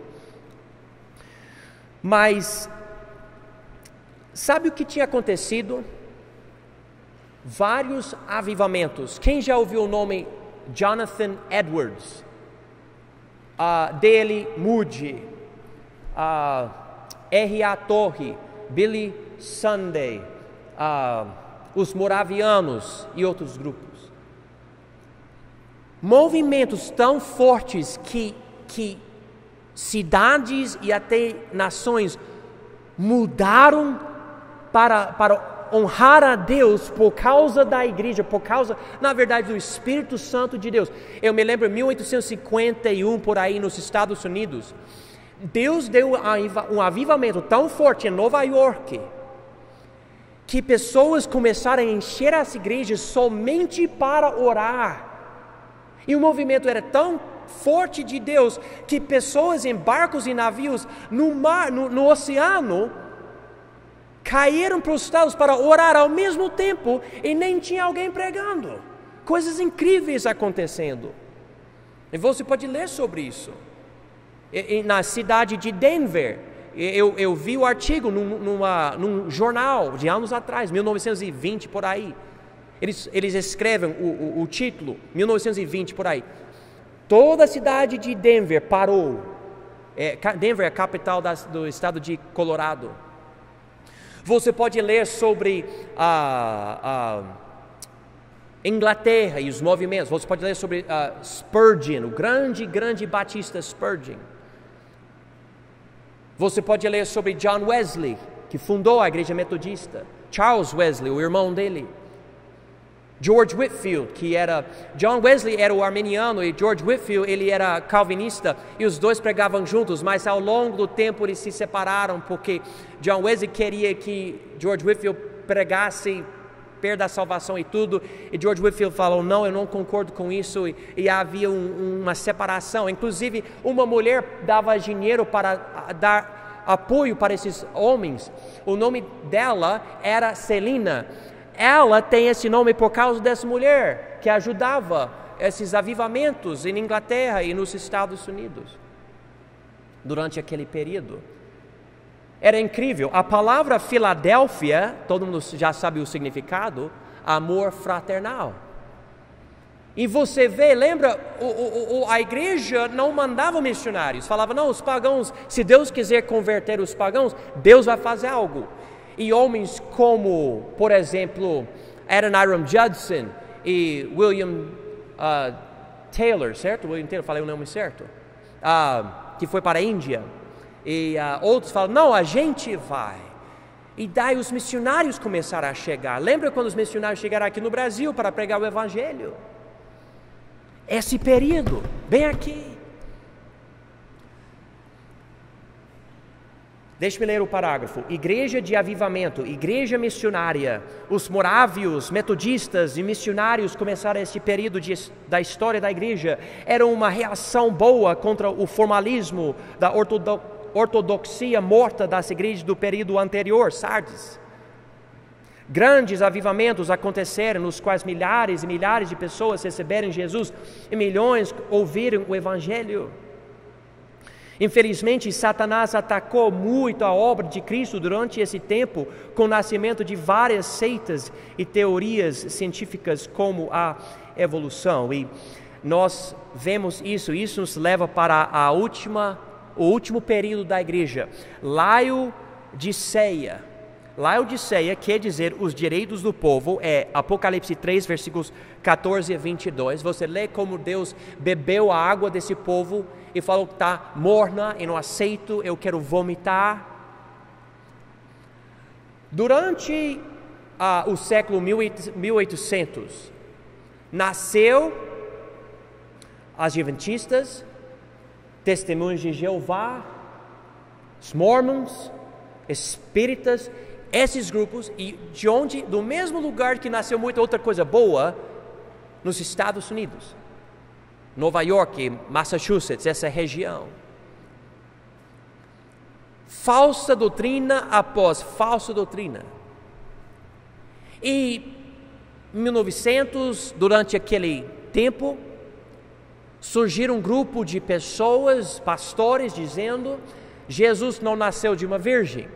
Mas sabe o que tinha acontecido? Vários avivamentos. Quem já ouviu o nome Jonathan Edwards? Dele Moody, R.A. Torrey, Billy Sunday, os Moravianos e outros grupos. Movimentos tão fortes que cidades e até nações mudaram para honrar a Deus por causa da igreja, por causa, na verdade, do Espírito Santo de Deus. Eu me lembro em 1851, por aí nos Estados Unidos, Deus deu um avivamento tão forte em Nova York, que pessoas começaram a encher as igrejas somente para orar. E o movimento era tão forte de Deus, que pessoas em barcos e navios no mar, no oceano, caíram prostrados para orar ao mesmo tempo, e nem tinha alguém pregando. Coisas incríveis acontecendo. E você pode ler sobre isso. Na cidade de Denver, eu vi o artigo num jornal de anos atrás, 1920 por aí. Eles escrevem o título, 1920 por aí. Toda a cidade de Denver parou. Denver é a capital do estado de Colorado. Você pode ler sobre a Inglaterra e os movimentos. Você pode ler sobre Spurgeon, o grande batista Spurgeon. Você pode ler sobre John Wesley, que fundou a igreja metodista. Charles Wesley, o irmão dele. George Whitefield, John Wesley era o arminiano e George Whitefield ele era calvinista, e os dois pregavam juntos, mas ao longo do tempo eles se separaram, porque John Wesley queria que George Whitefield pregasse perda da salvação e tudo, e George Whitefield falou: não, eu não concordo com isso, e havia uma separação. Inclusive uma mulher dava dinheiro para dar apoio para esses homens. O nome dela era Celina. Ela tem esse nome por causa dessa mulher que ajudava esses avivamentos em Inglaterra e nos Estados Unidos durante aquele período. Era incrível. A palavra Filadélfia, todo mundo já sabe o significado, amor fraternal. E você vê, lembra, a igreja não mandava missionários, falava: não, os pagãos, se Deus quiser converter os pagãos, Deus vai fazer algo. E homens como, por exemplo, Adoniram Judson e William Taylor, certo? William Taylor, falei o nome certo? Que foi para a Índia. E outros falam: não, a gente vai. E daí os missionários começaram a chegar. Lembra quando os missionários chegaram aqui no Brasil para pregar o Evangelho? Esse período, bem aqui. Deixe-me ler o parágrafo. Igreja de avivamento, igreja missionária. Os morávios, metodistas e missionários começaram esse período da história da igreja. Era uma reação boa contra o formalismo da ortodoxia morta das igrejas do período anterior, Sardes. Grandes avivamentos aconteceram, nos quais milhares e milhares de pessoas receberam Jesus e milhões ouviram o Evangelho. Infelizmente, Satanás atacou muito a obra de Cristo durante esse tempo, com o nascimento de várias seitas e teorias científicas como a evolução. E nós vemos isso nos leva para o último período da igreja, Laodiceia. Laodiceia quer dizer os direitos do povo, é Apocalipse 3, versículos 14 a 22. Você lê como Deus bebeu a água desse povo e falou que está morna, eu não aceito, eu quero vomitar. Durante o século 1800, nasceu as Adventistas, Testemunhas de Jeová, os Mormons, Espíritas, esses grupos, e do mesmo lugar que nasceu muita outra coisa boa, nos Estados Unidos, Nova York, Massachusetts, essa região. Falsa doutrina após falsa doutrina. E em 1900, durante aquele tempo, surgiu um grupo de pessoas, pastores, dizendo: Jesus não nasceu de uma virgem.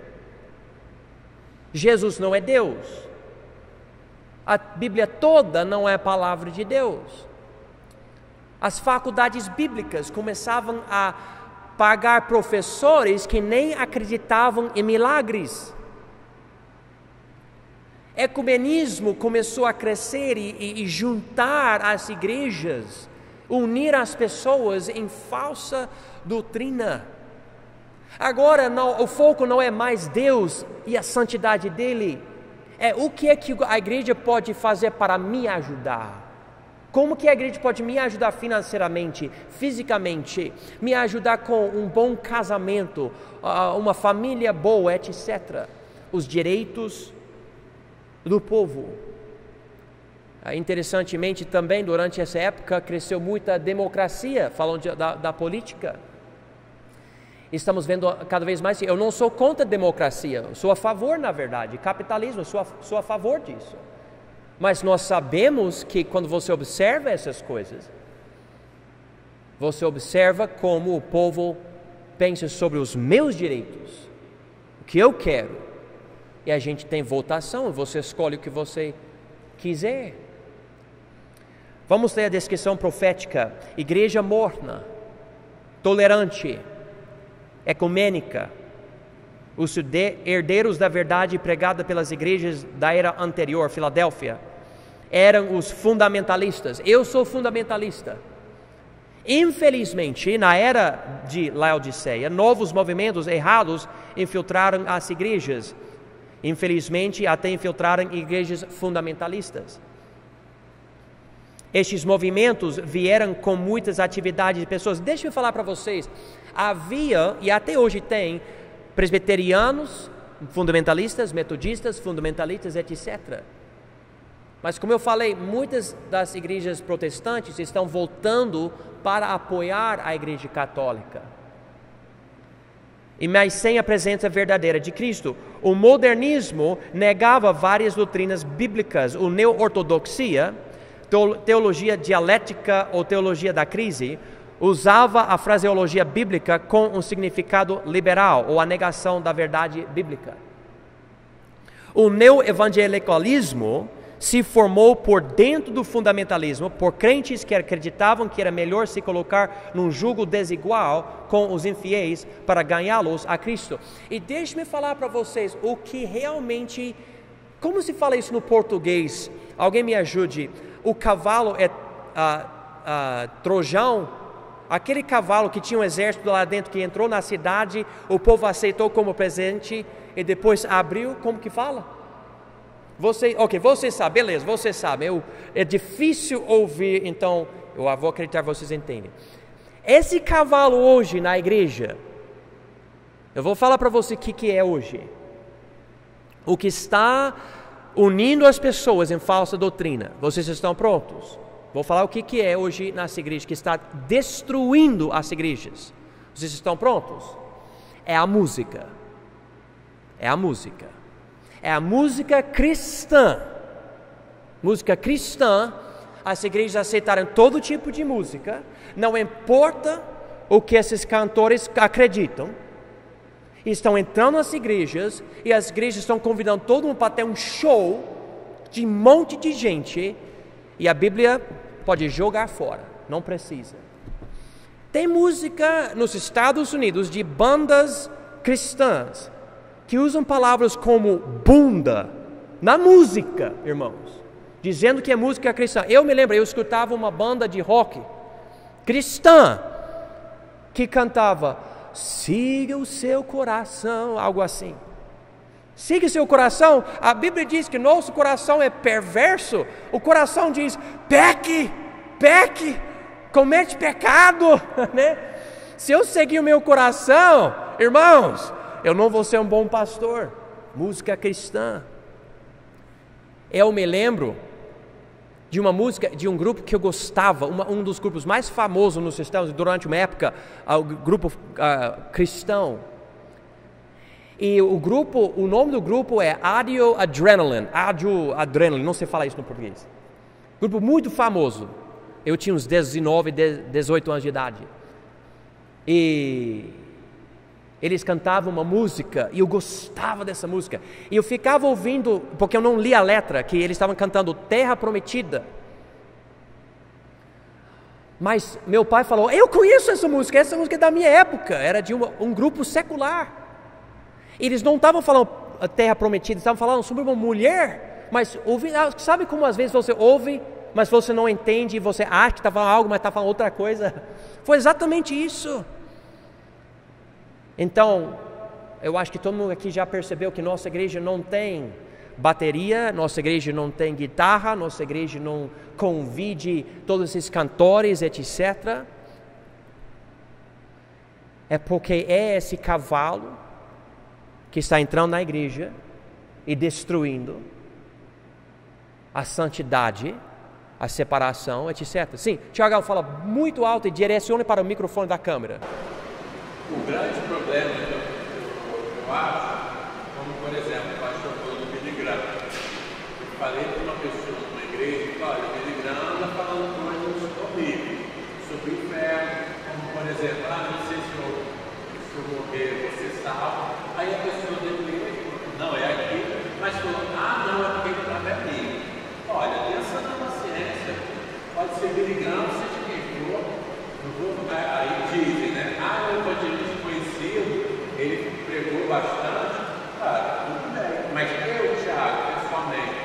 Jesus não é Deus. A Bíblia toda não é a palavra de Deus. As faculdades bíblicas começavam a pagar professores que nem acreditavam em milagres. Ecumenismo começou a crescer e juntar as igrejas, unir as pessoas em falsa doutrina. Agora o foco não é mais Deus e a santidade dele, é o que é que a igreja pode fazer para me ajudar. Como que a igreja pode me ajudar financeiramente, fisicamente, me ajudar com um bom casamento, uma família boa, etc. Os direitos do povo. Interessantemente também, durante essa época, cresceu muita democracia, falando da política. Estamos vendo cada vez mais, eu não sou contra a democracia, sou a favor, na verdade, capitalismo, sou a favor disso. Mas nós sabemos que quando você observa essas coisas, você observa como o povo pensa sobre os meus direitos, o que eu quero, e a gente tem votação, você escolhe o que você quiser. Vamos ler a descrição profética: igreja morna, tolerante, ecumênica, os herdeiros da verdade pregada pelas igrejas da era anterior, Filadélfia, eram os fundamentalistas. Eu sou fundamentalista. Infelizmente, na era de Laodiceia, novos movimentos errados infiltraram as igrejas. Infelizmente, até infiltraram igrejas fundamentalistas. Estes movimentos vieram com muitas atividades de pessoas. Deixa eu falar para vocês, havia e até hoje tem presbiterianos, fundamentalistas, metodistas, fundamentalistas, etc. Mas como eu falei, muitas das igrejas protestantes estão voltando para apoiar a igreja católica. Mas sem a presença verdadeira de Cristo. O modernismo negava várias doutrinas bíblicas. O neo-ortodoxia, teologia dialética ou teologia da crise, usava a fraseologia bíblica com um significado liberal, ou a negação da verdade bíblica. O neo-evangelicalismo se formou por dentro do fundamentalismo, por crentes que acreditavam que era melhor se colocar num jugo desigual com os infiéis para ganhá-los a Cristo. E deixe-me falar para vocês o que realmente, como se fala isso no português? Alguém me ajude. O cavalo é Trojão, aquele cavalo que tinha um exército lá dentro, que entrou na cidade, o povo aceitou como presente e depois abriu, como que fala? Você sabe, beleza, você sabe. É difícil ouvir, então eu vou acreditar que vocês entendem. Esse cavalo hoje na igreja, eu vou falar para você o que é hoje. O que está unindo as pessoas em falsa doutrina. Vocês estão prontos? Vou falar o que é hoje nas igrejas, que está destruindo as igrejas. Vocês estão prontos? É a música. É a música. É a música cristã. Música cristã, as igrejas aceitaram todo tipo de música, não importa o que esses cantores acreditam. Estão entrando nas igrejas e as igrejas estão convidando todo mundo para ter um show de um monte de gente e a Bíblia pode jogar fora, não precisa. Tem música nos Estados Unidos de bandas cristãs que usam palavras como bunda na música, irmãos, dizendo que é música cristã. Eu me lembro, eu escutava uma banda de rock cristã que cantava siga o seu coração, algo assim. Siga o seu coração. A Bíblia diz que nosso coração é perverso. O coração diz peque, peque, comete pecado, né? Se eu seguir o meu coração, irmãos, eu não vou ser um bom pastor. Música cristã. Eu me lembro de uma música de um grupo que eu gostava, um dos grupos mais famosos nos Estados Unidos durante uma época, o grupo cristão. E o nome do grupo é Audio Adrenaline, não sei falar isso no português. Grupo muito famoso. Eu tinha uns 19, 18 anos de idade. E eles cantavam uma música e eu gostava dessa música. E eu ficava ouvindo, porque eu não li a letra, que eles estavam cantando Terra Prometida. Mas meu pai falou, eu conheço essa música é da minha época, era de um grupo secular. Eles não estavam falando Terra Prometida, estavam falando sobre uma mulher. Mas sabe como às vezes você ouve, mas você não entende, você acha que está falando algo, mas está falando outra coisa? Foi exatamente isso. Então, eu acho que todo mundo aqui já percebeu que nossa igreja não tem bateria, nossa igreja não tem guitarra, nossa igreja não convide todos esses cantores, etc. É porque é esse cavalo que está entrando na igreja e destruindo a santidade, a separação, etc. Sim, Tiagão, fala muito alto e direcione para o microfone da câmera. O grande problema, eu acho, como por exemplo, o pastor falou do Billy Graham. Eu falei para uma pessoa numa igreja que, olha, o Billy Graham está falando coisas horríveis sobre o inferno, como por exemplo, não sei se eu morrer, você salva. Aí a pessoa deu não, é aqui, mas falou, não, é porque ele está pertinho. Olha, pensando na ciência, pode ser Billy Graham, seja quem for, aí dizem, né? O evangelista conhecido, ele pregou bastante, tudo bem. Mas eu, Thiago, pessoalmente,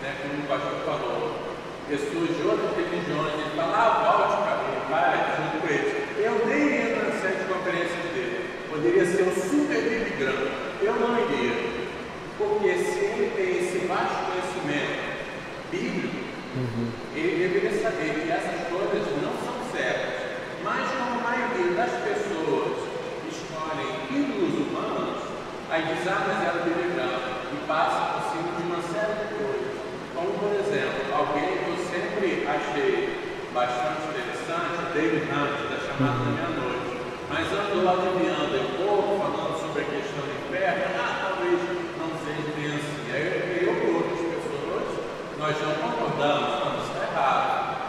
né, como o pastor falou, pessoas de outras religiões, ele fala, volte para mim, vai, junto com ele. Eu nem iria na série de conferência dele, poderia ser um super Billy Graham, eu não iria, porque se ele tem esse vasto conhecimento bíblico, ele deveria saber que essas coisas não são certas. Mas como a maioria das pessoas escolhem ídolos humanos, aí diz, mas era Billy Graham, e passa por cima de uma série de coisas. Como, por exemplo, alguém que eu sempre achei bastante interessante, David Hunt, da Chamada da Meia-Noite, mas andou lá adivinhando um pouco, falando sobre a questão do inferno, talvez não seja bem assim. Aí eu e outras pessoas, nós não concordamos, isso está errado.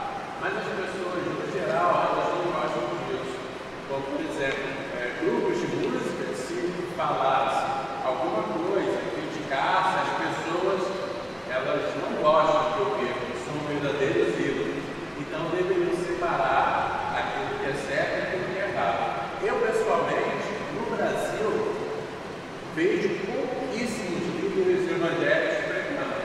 Mas as pessoas, no geral, elas não gostam disso. Como, por exemplo, grupos de música, se falasse alguma coisa, criticasse, as pessoas, elas não gostam de ouvir, são verdadeiros ídolos. Então, deveriam separar aquilo que é certo e aquilo que é errado. Eu, pessoalmente, no Brasil, vejo pouquíssimos líderes evangélicos pregando.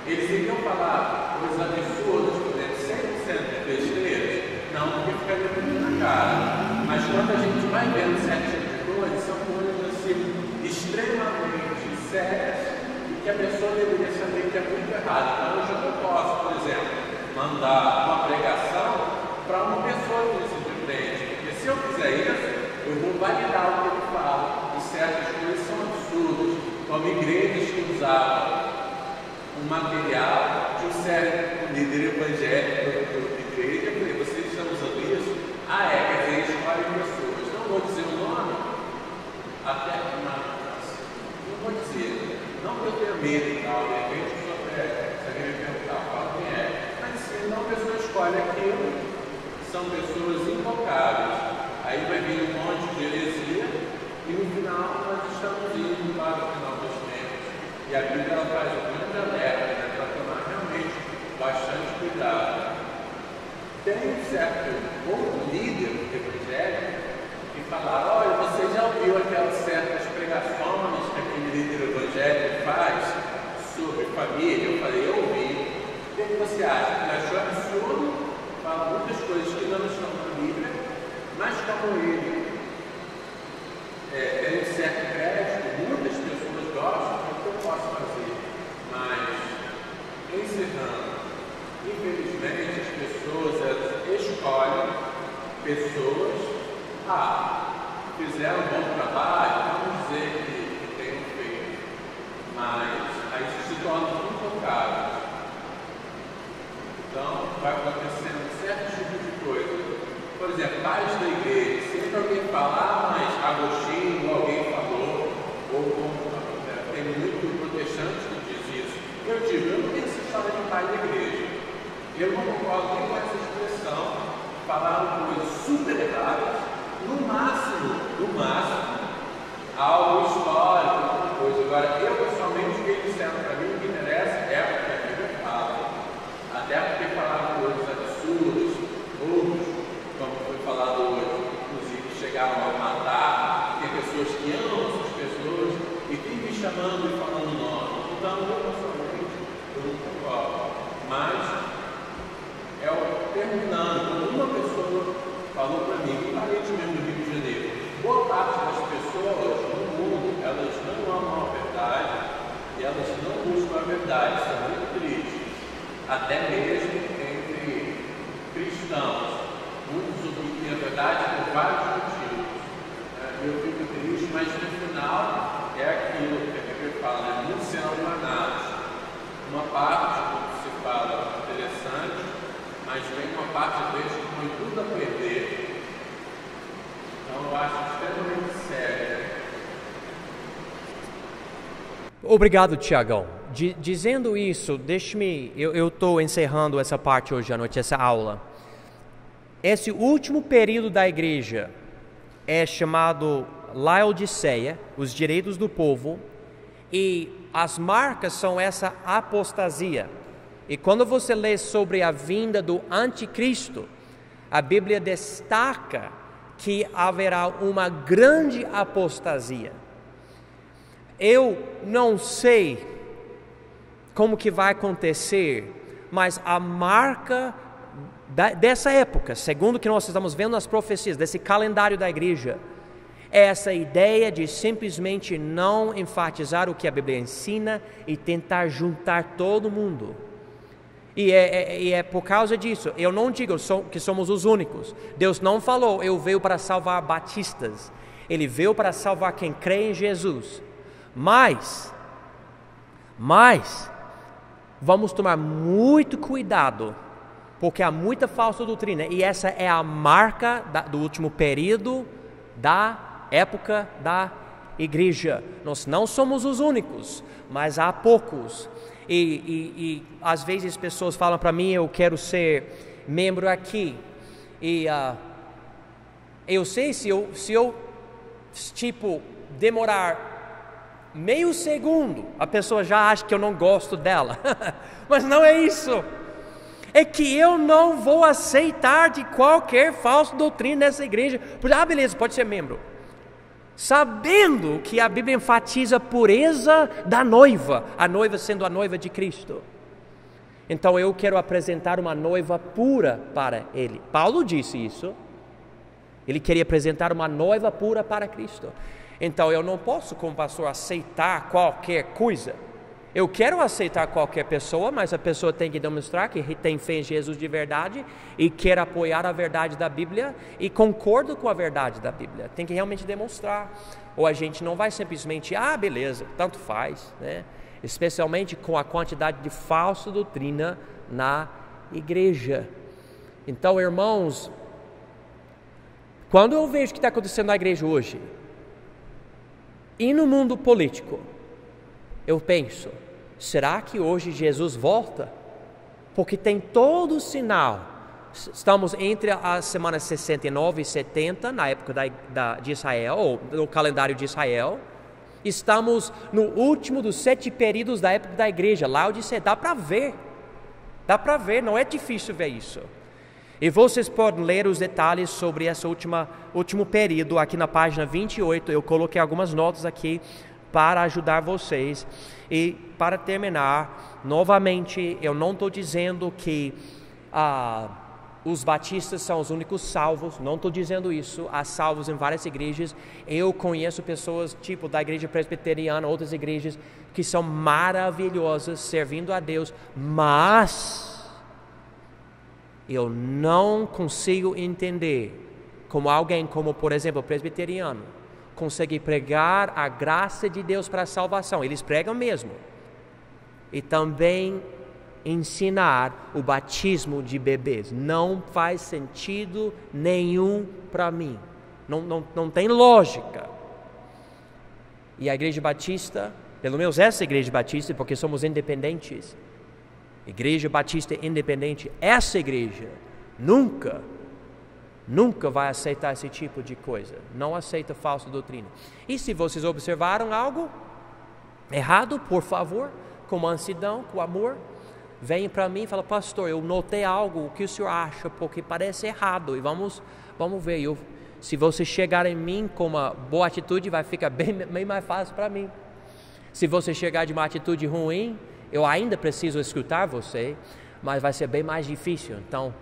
Eles iriam falar coisas absurdas, por exemplo, 100% de besteiras, não, porque ficaria muito na cara. Mas quando a gente vai vendo certas atitudes, são coisas assim, extremamente sérias e que a pessoa deveria saber que é muito errado. Então, hoje eu não posso, por exemplo, mandar uma pregação para uma pessoa que se surpreende, porque se eu fizer isso, eu vou validar o que ele fala, e certas coisas são absurdas, como igrejas que usavam um material de um certo líder evangélico da igreja. Eu falei, vocês estão usando isso? Quer dizer, escolhem pessoas. Não vou dizer o nome, até não vou dizer, não que eu tenha medo e tal, de repente a pessoa se alguém me perguntar, fala quem é. Mas então a pessoa escolhe aquilo, são pessoas intocáveis. Aí vai vir um monte de heresia e no final nós estamos indo para o final dos tempos. E a Bíblia ela faz um grande alerta, né, para tomar realmente bastante cuidado. Tem um certo outro líder do evangelho que fala, olha, você já ouviu aquelas certas pregações que aquele líder evangélico faz sobre família? Eu falei, eu ouvi. O que você acha? Ele achou absurdo, fala muitas coisas que não estão na Bíblia, mas como ele tem um certo crédito, muitas pessoas gostam, o que eu posso fazer? Mas, encerrando, infelizmente as pessoas escolhem pessoas, fizeram um bom trabalho, vamos dizer que tenham feito, mas aí se tornam intocáveis. Então, vai acontecendo certo tipo de coisa. Por exemplo, pais da igreja, sempre alguém fala, mas Agostinho, alguém falou, ou tem muito protestante que diz isso. Eu digo, eu não tenho essa história de pai da igreja. Eu não concordo nem com essa expressão, falaram coisas super erradas, no máximo, algo histórico, alguma coisa. Agora, eu pessoalmente, o que eles disseram para mim, o que interessa é o que a Bíblia fala. Até porque falaram coisas absurdas, outros, como foi falado hoje, inclusive chegaram a matar, tem pessoas que amam essas pessoas e vivem chamando e falando nome. Então, eu pessoalmente, eu não concordo. Mas, terminando, quando uma pessoa falou para mim, parente mesmo do Rio de Janeiro, boa parte das pessoas no mundo, elas não amam a verdade e elas não buscam a verdade, isso é muito triste. Até mesmo entre cristãos, muitos obtêm a verdade por vários motivos. Eu fico triste, mas no final é aquilo que a Bíblia fala, né? Muitos serão enganados. Uma parte, como se fala, interessante, mas vem uma parte às vezes que põe tudo a perder. Então eu acho extremamente sério. Obrigado, Tiagão. Dizendo isso, deixe-me, eu estou encerrando essa parte hoje à noite, essa aula. Esse último período da igreja é chamado Laodiceia, os direitos do povo, e as marcas são essa apostasia. E quando você lê sobre a vinda do anticristo, a Bíblia destaca que haverá uma grande apostasia. Eu não sei como que vai acontecer, mas a marca dessa época, segundo o que nós estamos vendo nas profecias, desse calendário da igreja, é essa ideia de simplesmente não enfatizar o que a Bíblia ensina e tentar juntar todo mundo. E é por causa disso, eu não digo que somos os únicos. Deus não falou, eu veio para salvar batistas. Ele veio para salvar quem crê em Jesus. Mas, vamos tomar muito cuidado, porque há muita falsa doutrina. E essa é a marca do último período da época da igreja. Nós não somos os únicos, mas há poucos. E às vezes as pessoas falam para mim, eu quero ser membro aqui. E eu sei se eu tipo demorar meio segundo, a pessoa já acha que eu não gosto dela. Mas não é isso. É que eu não vou aceitar de qualquer falsa doutrina nessa igreja. Beleza, pode ser membro. Sabendo que a Bíblia enfatiza a pureza da noiva, a noiva sendo a noiva de Cristo. Então eu quero apresentar uma noiva pura para Ele. Paulo disse isso. Ele queria apresentar uma noiva pura para Cristo. Então eu não posso, como pastor, aceitar qualquer coisa. Eu quero aceitar qualquer pessoa, mas a pessoa tem que demonstrar que tem fé em Jesus de verdade e quer apoiar a verdade da Bíblia e concorda com a verdade da Bíblia. Tem que realmente demonstrar. Ou a gente não vai simplesmente, beleza, tanto faz, né? Especialmente com a quantidade de falsa doutrina na igreja. Então, irmãos, quando eu vejo o que está acontecendo na igreja hoje, e no mundo político, eu penso, será que hoje Jesus volta? Porque tem todo o sinal. Estamos entre as semanas 69 e 70, na época de Israel, ou no calendário de Israel. Estamos no último dos 7 períodos da época da igreja, Laodiceia. Dá para ver, não é difícil ver isso. E vocês podem ler os detalhes sobre esse último período aqui na página 28. Eu coloquei algumas notas aqui para ajudar vocês. E para terminar, novamente, eu não estou dizendo que os batistas são os únicos salvos, não estou dizendo isso. Há salvos em várias igrejas. Eu conheço pessoas tipo da igreja presbiteriana, outras igrejas que são maravilhosas, servindo a Deus, mas eu não consigo entender como alguém como, por exemplo, o presbiteriano consegue pregar a graça de Deus para a salvação. Eles pregam mesmo. E também ensinar o batismo de bebês. Não faz sentido nenhum para mim. Não tem lógica. E a igreja batista, pelo menos essa igreja batista, porque somos independentes, Igreja Batista Independente, essa igreja nunca vai aceitar esse tipo de coisa. Não aceita falsa doutrina. E se vocês observaram algo errado, por favor, com mansidão, com amor, venham para mim e falem: pastor, eu notei algo, o que o senhor acha? Porque parece errado. E vamos ver. Se você chegar em mim com uma boa atitude, vai ficar bem mais fácil para mim. Se você chegar de uma atitude ruim, eu ainda preciso escutar você, mas vai ser bem mais difícil. Então,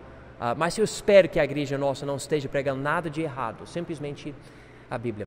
mas eu espero que a igreja nossa não esteja pregando nada de errado, simplesmente a Bíblia.